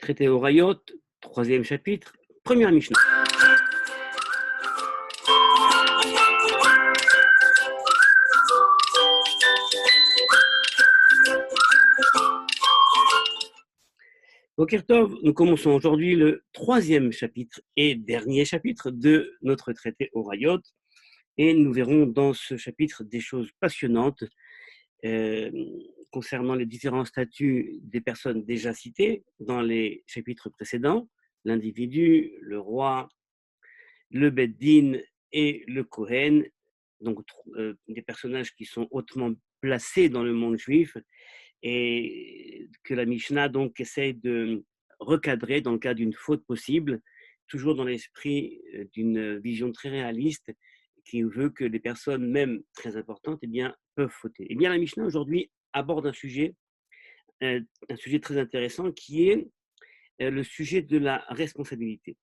Traité Horayot, troisième chapitre, première Mishnah. Boker Tov, nous commençons aujourd'hui le troisième chapitre et dernier chapitre de notre traité Horayot. Et nous verrons dans ce chapitre des choses passionnantes concernant les différents statuts des personnes déjà citées dans les chapitres précédents, l'individu, le roi, le Beddin et le Kohen, donc des personnages qui sont hautement placés dans le monde juif et que la Mishnah donc essaye de recadrer dans le cas d'une faute possible, toujours dans l'esprit d'une vision très réaliste qui veut que les personnes, même très importantes, eh bien, peuvent fauter. Eh bien, la Mishnah aujourd'hui aborde un sujet très intéressant qui est le sujet de la responsabilité.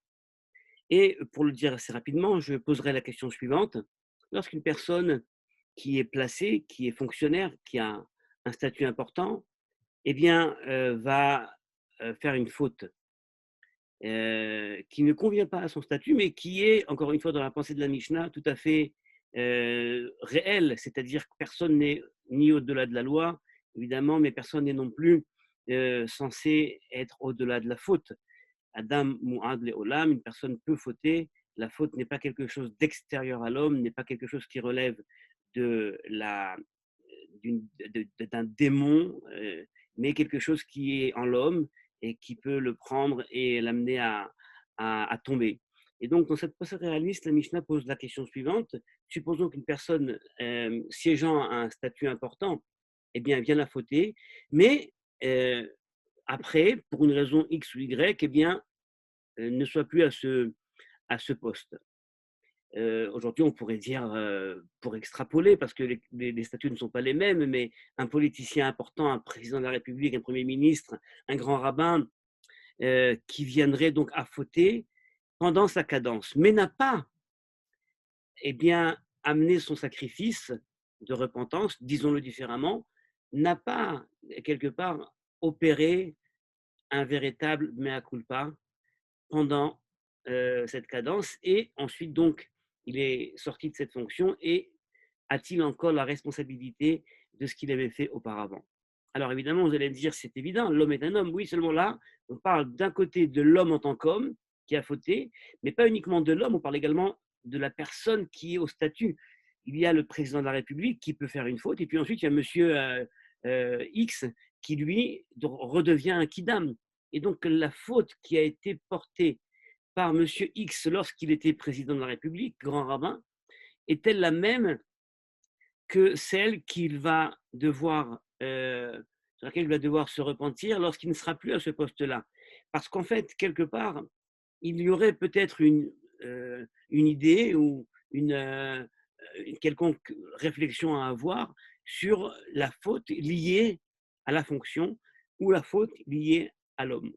Et pour le dire assez rapidement, je poserai la question suivante. Lorsqu'une personne qui est placée, qui est fonctionnaire, qui a un statut important, eh bien, va faire une faute qui ne convient pas à son statut, mais qui est, encore une fois, dans la pensée de la Mishnah, tout à fait réelle, c'est-à-dire que personne n'est ni au-delà de la loi, évidemment, mais personne n'est non plus censé être au-delà de la faute. Adam Mu'ad Le'olam, une personne peut fauter. La faute n'est pas quelque chose d'extérieur à l'homme, n'est pas quelque chose qui relève de d'un démon, mais quelque chose qui est en l'homme et qui peut le prendre et l'amener à tomber. Et donc, dans cette pensée réaliste, la Mishnah pose la question suivante. Supposons qu'une personne siégeant à un statut important, eh bien, vient la fauter, mais après, pour une raison X ou Y, eh bien, ne soit plus à ce poste. Aujourd'hui, on pourrait dire, pour extrapoler, parce que les statuts ne sont pas les mêmes, mais un politicien important, un président de la République, un Premier ministre, un grand rabbin, qui viendrait donc à fauter pendant sa cadence, mais n'a pas eh bien, amené son sacrifice de repentance, disons-le différemment, n'a pas quelque part opéré un véritable mea culpa pendant cette cadence et ensuite donc il est sorti de cette fonction et a-t-il encore la responsabilité de ce qu'il avait fait auparavant? Alors évidemment, vous allez me dire, c'est évident, l'homme est un homme. Oui, seulement là, on parle d'un côté de l'homme en tant qu'homme qui a fauté, mais pas uniquement de l'homme, on parle également de la personne qui est au statut. Il y a le président de la République qui peut faire une faute, et puis ensuite il y a monsieur X qui, lui, redevient un kidam. Et donc la faute qui a été portée par monsieur X lorsqu'il était président de la République, grand rabbin, est-elle la même que celle qu'il va devoir, sur laquelle il va devoir se repentir lorsqu'il ne sera plus à ce poste-là? Parce qu'en fait, quelque part, il y aurait peut-être une idée ou une quelconque réflexion à avoir sur la faute liée à la fonction ou la faute liée à l'homme.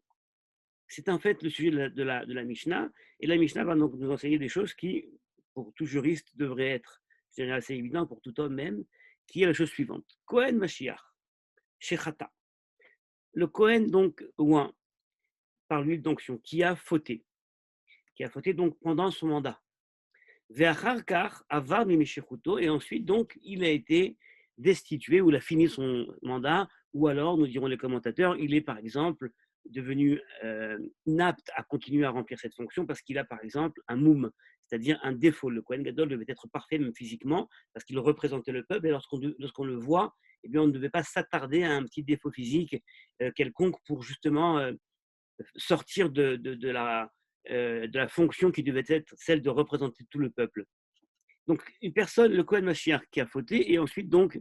C'est en fait le sujet de la Mishnah. Et la Mishnah va donc nous enseigner des choses qui, pour tout juriste, devraient être, je dirais, assez évident pour tout homme même, qui est la chose suivante. Kohen Mashiach, Shechata. Le Kohen, donc, ouin, par l'huile d'onction, qui a fauté donc pendant son mandat. Ve'acharkar avar mimeshechuto, et ensuite, donc, il a été destitué ou il a fini son mandat, ou alors, nous dirons les commentateurs, il est par exemple devenu inapte à continuer à remplir cette fonction parce qu'il a par exemple un moum, c'est-à-dire un défaut. Le Kohen Gadol devait être parfait même physiquement parce qu'il représentait le peuple et lorsqu'on le voit, eh bien, on ne devait pas s'attarder à un petit défaut physique quelconque pour justement sortir de la fonction qui devait être celle de représenter tout le peuple. Donc une personne, le Kohen Mashiach, qui a fauté et ensuite donc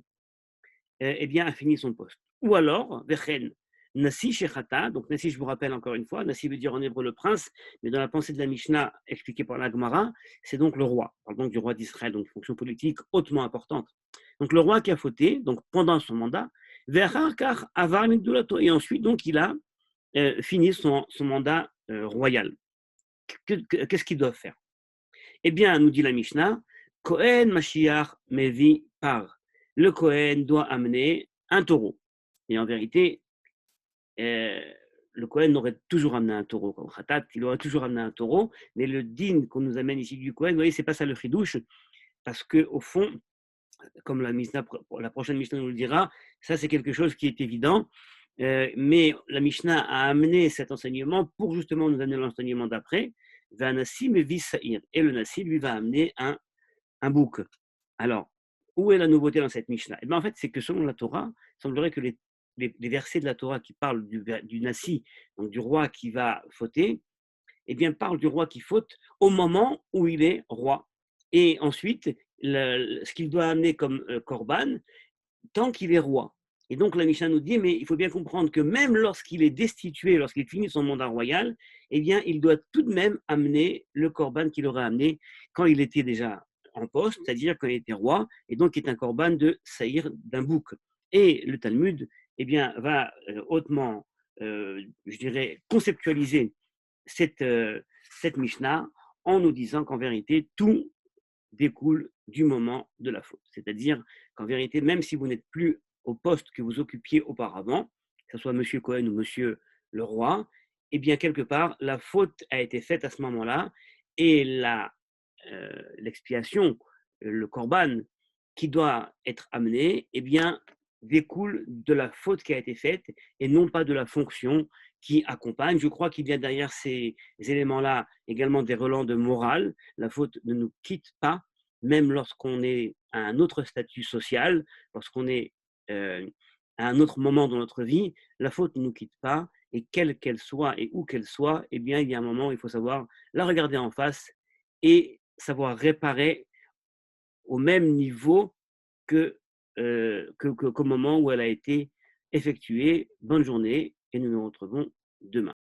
eh bien, a fini son poste. Ou alors, Vechen, Nasi Shechata, donc Nasi, je vous rappelle encore une fois, Nasi veut dire en hébreu le prince, mais dans la pensée de la Mishnah expliquée par la Gemara, c'est donc le roi. On parle donc du roi d'Israël, donc une fonction politique hautement importante. Donc le roi qui a fauté, donc pendant son mandat, Ve'acharkar avar midulato, et ensuite donc il a fini son mandat royal. Qu'est-ce qu'ils doivent faire? Eh bien, nous dit la Mishnah, Kohen Mashiach Mevi par. Le Kohen doit amener un taureau. Et en vérité, le Kohen aurait toujours amené un taureau, comme Khatat, il aurait toujours amené un taureau, mais le din qu'on nous amène ici du Kohen, vous voyez, c'est pas ça le chidouche, parce que au fond, comme la prochaine Mishnah nous le dira, ça c'est quelque chose qui est évident, mais la Mishnah a amené cet enseignement pour justement nous amener l'enseignement d'après, Vanassi me vis Saïr, et le Nassi lui va amener un bouc. Alors, où est la nouveauté dans cette Mishnah? Eh bien, en fait, c'est que selon la Torah, il semblerait que les versets de la Torah qui parlent du Nassi, donc du roi qui va fauter, eh bien, parlent du roi qui faute au moment où il est roi. Et ensuite, ce qu'il doit amener comme korban, tant qu'il est roi. Et donc la Mishnah nous dit, mais il faut bien comprendre que même lorsqu'il est destitué, lorsqu'il finit son mandat royal, eh bien, il doit tout de même amener le korban qu'il aurait amené quand il était déjà en poste, c'est-à-dire quand il était roi, et donc qui est un korban de saïr d'un bouc. Et le Talmud, eh bien, va hautement, je dirais, conceptualiser cette Mishnah en nous disant qu'en vérité, tout découle du moment de la faute. C'est-à-dire qu'en vérité, même si vous n'êtes plus au poste que vous occupiez auparavant, que ce soit Monsieur Cohen ou Monsieur le roi, eh bien, quelque part, la faute a été faite à ce moment-là et l'expiation, le korban qui doit être amené, eh bien, découle de la faute qui a été faite et non pas de la fonction qui accompagne. Je crois qu'il y a derrière ces éléments-là également des relents de morale. La faute ne nous quitte pas, même lorsqu'on est à un autre statut social, lorsqu'on est à un autre moment dans notre vie, la faute ne nous quitte pas et quelle qu'elle soit et où qu'elle soit, eh bien, il y a un moment où il faut savoir la regarder en face et savoir réparer au même niveau qu'au moment où elle a été effectuée. Bonne journée et nous nous retrouvons demain.